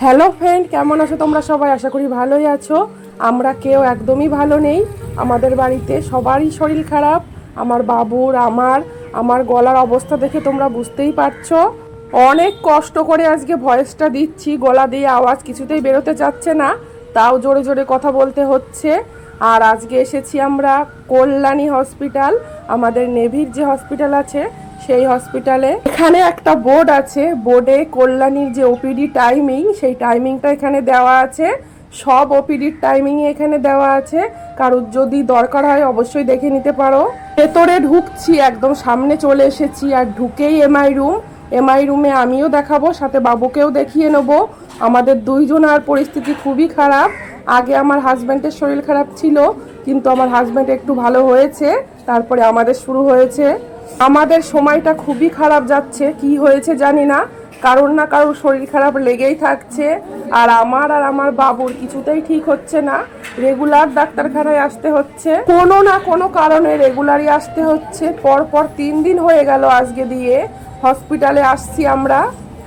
Hello friend, কেমন আছো তোমরা সবাই? আশা করি ভালোই আছো। আমরা কেউ একদমই ভালো নেই। আমাদের বাড়িতে সবারই শরীর খারাপ। আমার বাবুর, আমার গলার অবস্থা দেখে তোমরা বুঝতেই পারছো। অনেক কষ্ট করে আজকে ভয়েসটা দিচ্ছি, গলা দিয়ে আওয়াজ কিছুতেই বেরোতে যাচ্ছে না, তাও জোরে জোরে কথা বলতে হচ্ছে। আর আজকে এসেছি আমরা কল্যাণী হসপিটাল, আমাদের নেভির যে হসপিটাল আছে সেই হসপিটালে। এখানে একটা বোর্ড আছে, বোর্ডে কল্যাণীর যে ওপিডি টাইমিং, সেই টাইমিংটা এখানে দেওয়া আছে। সব ওপিডির টাইমিংই এখানে দেওয়া আছে, কারোর যদি দরকার হয় অবশ্যই দেখে নিতে পারো। ভেতরে ঢুকছি, একদম সামনে চলে এসেছি, আর ঢুকেই এমআই রুমে আমিও দেখাবো, সাথে বাবুকেও দেখিয়ে নেবো। আমাদের দুইজনের পরিস্থিতি খুবই খারাপ। আগে আমার হাজব্যান্ডের শরীর খারাপ ছিল, কিন্তু আমার হাজব্যান্ড একটু ভালো হয়েছে, তারপরে আমাদের শুরু হয়েছে। আমাদের সময়টা খুবই খারাপ যাচ্ছে, কি হয়েছে জানি না, কারোর না কারোর শরীর খারাপ লেগেই থাকছে। আর আমার বাবুর কিছুতেই ঠিক হচ্ছে না, রেগুলার ডাক্তারখানায় আসতে হচ্ছে, কোনো না কোনো কারণে রেগুলারই আসতে হচ্ছে। পর 3 দিন হয়ে গেল আজকে দিয়ে হসপিটালে আসছি আমরা।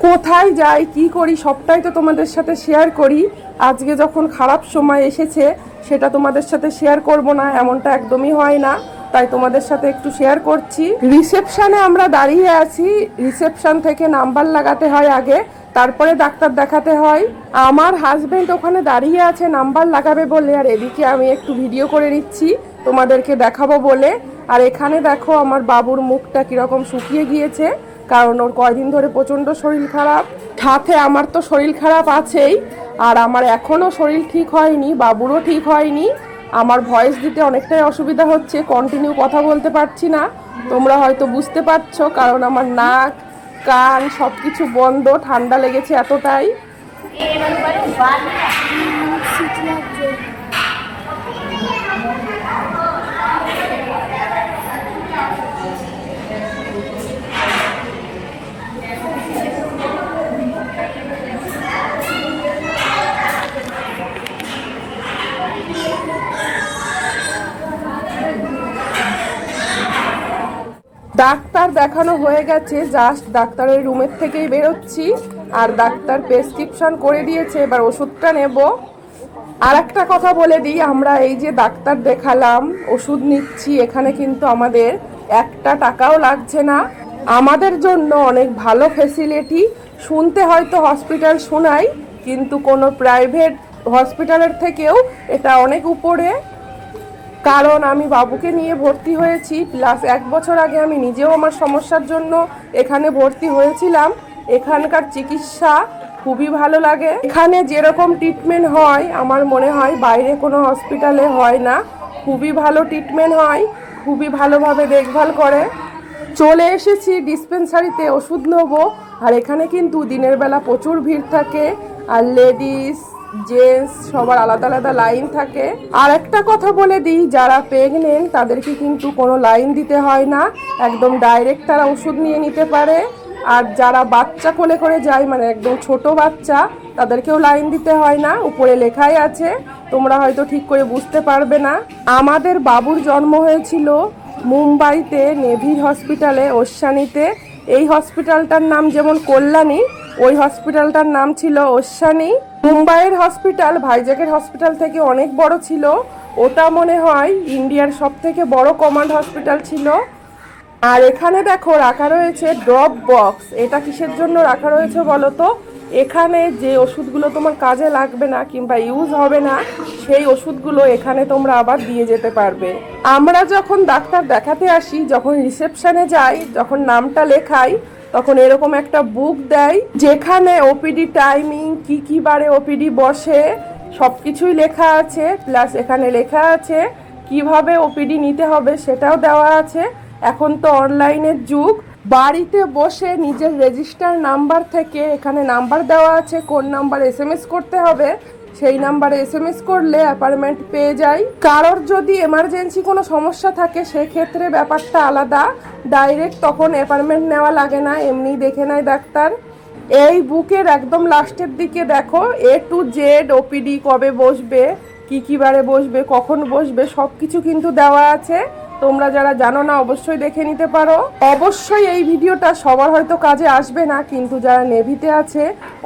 কোথায় যাই, কি করি, সবটাই তো তোমাদের সাথে শেয়ার করি। আজকে যখন খারাপ সময় এসেছে, সেটা তোমাদের সাথে শেয়ার করব না এমনটা একদমই হয় না, তাই তোমাদের সাথে একটু শেয়ার করছি। রিসেপশনে আমরা দাঁড়িয়ে আছি, রিসেপশন থেকে নাম্বার লাগাতে হয় আগে, তারপরে ডাক্তার দেখাতে হয়। আমার হাজবেন্ড ওখানে দাঁড়িয়ে আছে নাম্বার লাগাবে বলে, আর এদিকে আমি একটু ভিডিও করে নিচ্ছি তোমাদেরকে দেখাবো বলে। আর এখানে দেখো আমার বাবুর মুখটা কিরকম শুকিয়ে গিয়েছে, কারণ ওর কয়দিন ধরে প্রচণ্ড শরীর খারাপ। সাথে আমার তো শরীর খারাপ আছেই, আর আমার এখনও শরীর ঠিক হয়নি, বাবুরও ঠিক হয়নি। আমার ভয়েস দিতে অনেকটাই অসুবিধা হচ্ছে, কন্টিনিউ কথা বলতে পারছি না। তোমরা হয়তো বুঝতে পারছো, কারণ আমার নাক কান সব কিছু বন্ধ, ঠান্ডা লেগেছে এতটাই। ডাক্তার দেখানো হয়ে গেছে, জাস্ট ডাক্তারের রুমের থেকেই বেরোচ্ছি, আর ডাক্তার প্রেসক্রিপশন করে দিয়েছে, এবার ওষুধটা নেব। আর একটা কথা বলে দিই, আমরা এই যে ডাক্তার দেখালাম, ওষুধ নিচ্ছি, এখানে কিন্তু আমাদের একটা টাকাও লাগছে না। আমাদের জন্য অনেক ভালো ফেসিলিটি। শুনতে হয়তো হসপিটাল শোনাই, কিন্তু কোনো প্রাইভেট হসপিটালের থেকেও এটা অনেক উপরে। কারণ আমি বাবুকে নিয়ে ভর্তি হয়েছি, প্লাস 1 বছর আগে আমি নিজেও আমার সমস্যার জন্য এখানে ভর্তি হয়েছিলাম। এখানকার চিকিৎসা খুবই ভালো লাগে। এখানে যেরকম ট্রিটমেন্ট হয় আমার মনে হয় বাইরে কোনো হসপিটালে হয় না। খুবই ভালো ট্রিটমেন্ট হয়, খুবই ভালোভাবে দেখভাল করে। চলে এসেছি ডিসপেন্সারিতে ওষুধ নেবো, আর এখানে কিন্তু দিনের বেলা প্রচুর ভিড় থাকে, আর লেডিস জেন্টস সবার আলাদা আলাদা লাইন থাকে। আর একটা কথা বলে দিই, যারা প্রেগনেন্ট তাদেরকে কিন্তু কোনো লাইন দিতে হয় না, একদম ডাইরেক্ট তারা ওষুধ নিয়ে নিতে পারে। আর যারা বাচ্চা কোলে করে যায়, মানে একদম ছোট বাচ্চা, তাদেরকেও লাইন দিতে হয় না, উপরে লেখাই আছে, তোমরা হয়তো ঠিক করে বুঝতে পারবে না। আমাদের বাবুর জন্ম হয়েছিল মুম্বাইতে নেভির হসপিটালে, ওশানিতে। এই হসপিটালটার নাম যেমন কল্যাণী, ওই হসপিটালটার নাম ছিল ওশানি। মুম্বাইয়ের হসপিটাল ভাইজ্যাকের হসপিটাল থেকে অনেক বড় ছিল, ওটা মনে হয় ইন্ডিয়ার সব থেকে বড় কমান্ড হসপিটাল ছিল। আর এখানে দেখো রাখা রয়েছে ড্রপ বক্স। এটা কিসের জন্য রাখা রয়েছে বলো তো? এখানে যে ওষুধগুলো তোমার কাজে লাগবে না কিংবা ইউজ হবে না, সেই ওষুধগুলো এখানে তোমরা আবার দিয়ে যেতে পারবে। আমরা যখন ডাক্তার দেখাতে আসি, যখন রিসেপশনে যাই, যখন নামটা লেখাই, তখন এরকম একটা বুক দেয়, যেখানে ওপিডি টাইমিং, কি বারে ওপিডি বসে, সব কিছুই লেখা আছে। প্লাস এখানে লেখা আছে কিভাবে ওপিডি নিতে হবে, সেটাও দেওয়া আছে। এখন তো অনলাইনের যুগ, বাড়িতে বসে নিজের রেজিস্টার নাম্বার থেকে এখানে নাম্বার দেওয়া আছে, কোন নাম্বারে এসএমএস করতে হবে, সেই নাম্বারে এসএমএস করলে অ্যাপয়েন্টমেন্ট পেয়ে যাই। কারোর যদি এমার্জেন্সি কোনো সমস্যা থাকে সেক্ষেত্রে ব্যাপারটা আলাদা, ডাইরেক্ট তখন অ্যাপয়েন্টমেন্ট নেওয়া লাগে না, এমনি দেখে নেয় ডাক্তার। এই বুকের একদম লাস্টের দিকে দেখো A to Z ওপিডি কবে বসবে, কি বারে বসবে, কখন বসবে, সব কিছু কিন্তু দেওয়া আছে। তোমরা যারা জানো না অবশ্যই দেখে নিতে পারো। অবশ্যই এই ভিডিওটা সবার হয়তো কাজে আসবে না, কিন্তু যারা নেভিতে আছে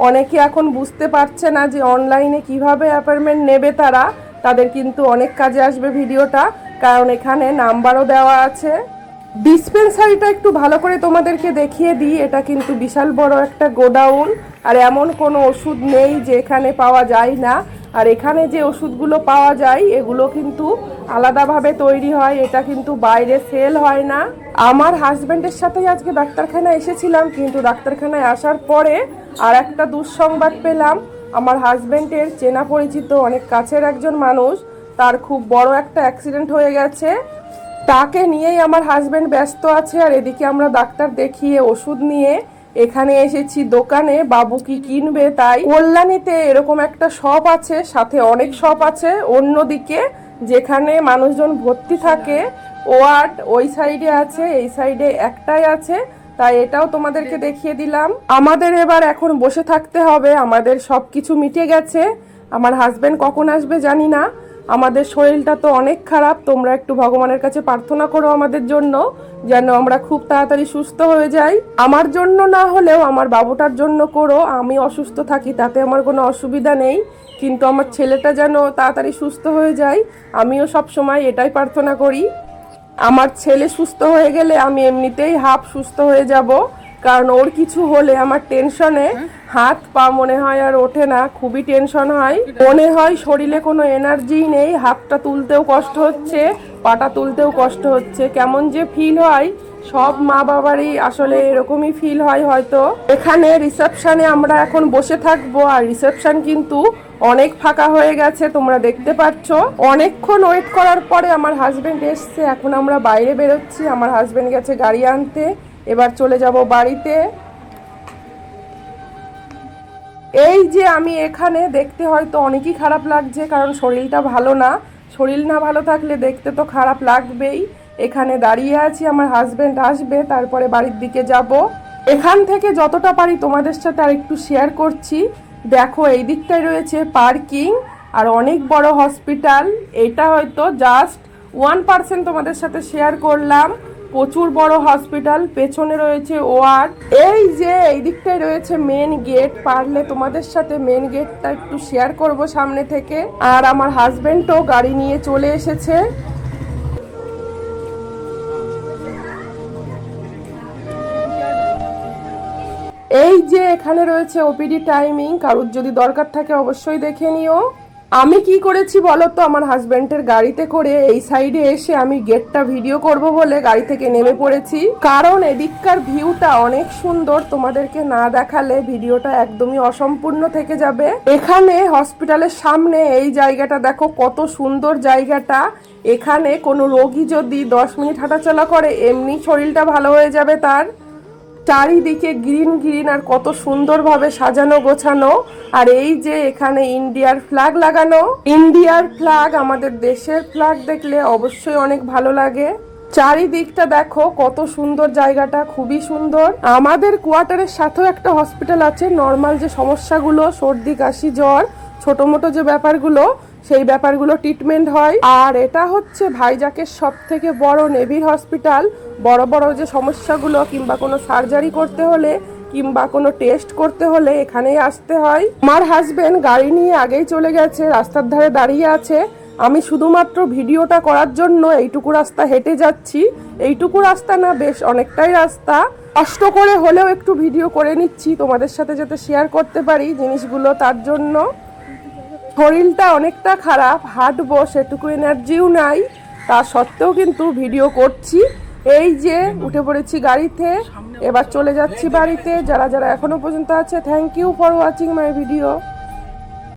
অনেকে এখন বুঝতে পারছে না যে অনলাইনে কিভাবে অ্যাপয়েন্টমেন্ট নেবে তাদের কিন্তু অনেক কাজে আসবে ভিডিওটা, কারণ এখানে নাম্বারও দেওয়া আছে। ডিসপেন্সারিটা একটু ভালো করে তোমাদেরকে দেখিয়ে দিই। এটা কিন্তু বিশাল বড় একটা গোডাউন, আর এমন কোনো ওষুধ নেই যে এখানে পাওয়া যায় না। আর এখানে যে ওষুধগুলো পাওয়া যায় এগুলো কিন্তু আলাদাভাবে তৈরি হয়, এটা কিন্তু বাইরে সেল হয় না। আমার হাজব্যান্ডের সাথেই আজকে ডাক্তারখানায় এসেছিলাম, কিন্তু ডাক্তারখানায় আসার পরে আর একটা দুঃসংবাদ পেলাম। আমার হাজব্যান্ডের চেনা পরিচিত অনেক কাছের একজন মানুষ, তার খুব বড় একটা অ্যাক্সিডেন্ট হয়ে গেছে। তাকে নিয়েই আমার হাজব্যান্ড ব্যস্ত আছে, আর এদিকে আমরা ডাক্তার দেখিয়ে ওষুধ নিয়ে এখানে এসেছি দোকানে। বাবু কি কিনবে তাই। কল্যাণীতে এরকম একটা শপ আছে, সাথে অনেক শপ আছে অন্যদিকে, যেখানে মানুষজন ভর্তি থাকে। ওয়ার্ড ওই সাইডে আছে, এই সাইডে একটাই আছে, তাই এটাও তোমাদেরকে দেখিয়ে দিলাম। আমাদের এবার এখন বসে থাকতে হবে, আমাদের সব কিছু মিটে গেছে। আমার হাজব্যান্ড কখন আসবে জানি না। আমাদের শরীরটা তো অনেক খারাপ, তোমরা একটু ভগবানের কাছে প্রার্থনা করো আমাদের জন্য, যেন আমরা খুব তাড়াতাড়ি সুস্থ হয়ে যাই। আমার জন্য না হলেও আমার বাবুটার জন্য করো। আমি অসুস্থ থাকি তাতে আমার কোনো অসুবিধা নেই, কিন্তু আমার ছেলেটা যেন তাড়াতাড়ি সুস্থ হয়ে যায়, আমিও সব সময় এটাই প্রার্থনা করি। আমার ছেলে সুস্থ হয়ে গেলে আমি এমনিতেই হাফ সুস্থ হয়ে যাব, কারণ ওর কিছু হলে আমার টেনশনে হাত পা মনে হয় আর ওঠে না, খুবই টেনশন হয়। মনে হয় শরীরে কোনো এনার্জি নেই, হাতটা তুলতেও কষ্ট হচ্ছে, পাটা তুলতেও কষ্ট হচ্ছে, কেমন যে ফিল হয়। সব মা বাবারই আসলে এরকমই ফিল হয় হয়তো। এখানে রিসেপশনে আমরা এখন বসে থাকবো, আর রিসেপশন কিন্তু অনেক ফাঁকা হয়ে গেছে, তোমরা দেখতে পাচ্ছ। অনেকক্ষণ ওয়েট করার পরে আমার হাজবেন্ড এসছে, এখন আমরা বাইরে বেরোচ্ছি। আমার হাজবেন্ড গেছে গাড়ি আনতে, এবার চলে যাব বাড়িতে। এই যে আমি এখানে দেখতে হয়তো অনেকই খারাপ লাগছে, কারণ শরীরটা ভালো না। শরীর না ভালো থাকলে দেখতে তো খারাপ লাগবেই। এখানে দাঁড়িয়ে আছি, আমার হাজবেন্ড আসবে, তারপরে বাড়ির দিকে যাব। এখান থেকে যতটা পারি তোমাদের সাথে আর একটু শেয়ার করছি। দেখো এই দিকটায় রয়েছে পার্কিং আর অনেক বড় হসপিটাল। এটা হয়তো জাস্ট 1% তোমাদের সাথে শেয়ার করলাম। প্রচুর বড় হসপিটাল, পেছনে রয়েছে ওয়ার্ড। এই যে এই দিকটায় রয়েছে মেন গেট, পারলে তোমাদের সাথে মেন গেটটা একটু শেয়ার করব সামনে থেকে। আর আমার হাজবেন্ডও গাড়ি নিয়ে চলে এসেছে। এই যে এখানে রয়েছে ওপিডি টাইমিং, কারোর যদি দরকার থাকে অবশ্যই দেখে নিও। আমি কি করেছি বলো তো, আমার হাজবেন্ডের গাড়িতে করে এই সাইডে এসে আমি গেটটা ভিডিও করব বলে গাড়ি থেকে নেমে পড়েছি, কারণ এদিককার ভিউটা অনেক সুন্দর। তোমাদেরকে না দেখালে ভিডিওটা একদমই অসম্পূর্ণ থেকে যাবে। এখানে হসপিটালের সামনে এই জায়গাটা দেখো কত সুন্দর জায়গাটা। এখানে কোনো রোগী যদি 10 মিনিট হাঁটাচলা করে এমনি শরীরটা ভালো হয়ে যাবে তার। চারিদিকে গ্রিন গ্রিন আর কত সুন্দরভাবে সাজানো গোছানো। আর এই যে এখানে ইন্ডিয়ার ফ্ল্যাগ লাগানো। ইন্ডিয়ার ফ্ল্যাগ, আমাদের দেশের ফ্ল্যাগ দেখলে অবশ্যই অনেক ভালো লাগে। চারিদিকটা দেখো কত সুন্দর, জায়গাটা খুবই সুন্দর। আমাদের কোয়ার্টারের সাথেও একটা হসপিটাল আছে, নর্মাল যে সমস্যাগুলো সর্দি কাশি জ্বর ছোট মোটো যে ব্যাপারগুলো, সেই ব্যাপারগুলো ট্রিটমেন্ট হয়। আর এটা হচ্ছে ভাইজাকের সব থেকে বড় নেভির হসপিটাল। বড় বড় যে সমস্যাগুলো কিংবা কোনো সার্জারি করতে হলে কিংবা কোনো টেস্ট করতে হলে এখানেই আসতে হয়। আমার হাজবেন্ড গাড়ি নিয়ে আগেই চলে গেছে, রাস্তার ধারে দাঁড়িয়ে আছে। আমি শুধুমাত্র ভিডিওটা করার জন্য এইটুকু রাস্তা হেঁটে যাচ্ছি। এইটুকু রাস্তা না, বেশ অনেকটাই রাস্তা। কষ্ট করে হলেও একটু ভিডিও করে নিচ্ছি তোমাদের সাথে যাতে শেয়ার করতে পারি জিনিসগুলো, তার জন্য। শরীরটা অনেকটা খারাপ, হাঁটবো সেটুকু এনার্জিও নাই, তা সত্ত্বেও কিন্তু ভিডিও করছি। এই যে উঠে পড়েছি গাড়িতে, এবার চলে যাচ্ছি বাড়িতে। যারা যারা এখনো পর্যন্ত আছে, thank you for watching my video.